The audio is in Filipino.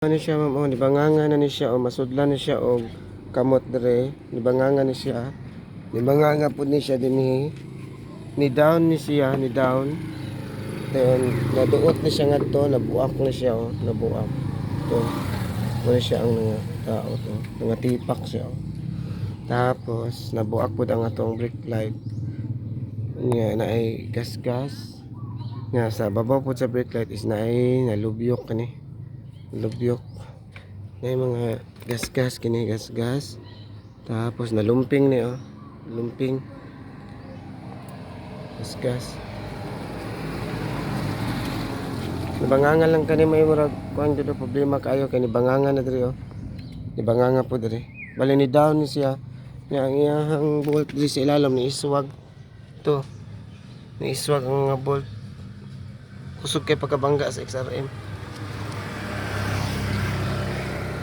Ano siya ma'am, oh, nibanganga na ni siya, oh, masudlan na siya, og kamot dere, nibanganga ni siya, nibanganga po ni siya dinhi, ni down ni siya, ni down, then naduot na siya ngadto, nabuak na siya, oh, nabuak, to, muna siya ang mga tao to, mga tipak siya, oh. Tapos nabuak po ang atong brake light, nga na ay gas-gas, nga sa babaw po sa brake light is na ay nalubyok kani, lubyok na yung mga gas-gas kini, gas-gas. Tapos nalumping ni, oh, lumping gas-gas, nabanganga lang kani, may murag kuan dito problema kayo kay nibanganga na diri, oh, nibanganga po diri, bali ni down ni siya, nga ang iyang bolt diri sa ilalim ni iswag to, ni iswag ang mga bolt, kusog kay pagkabangga sa XRM.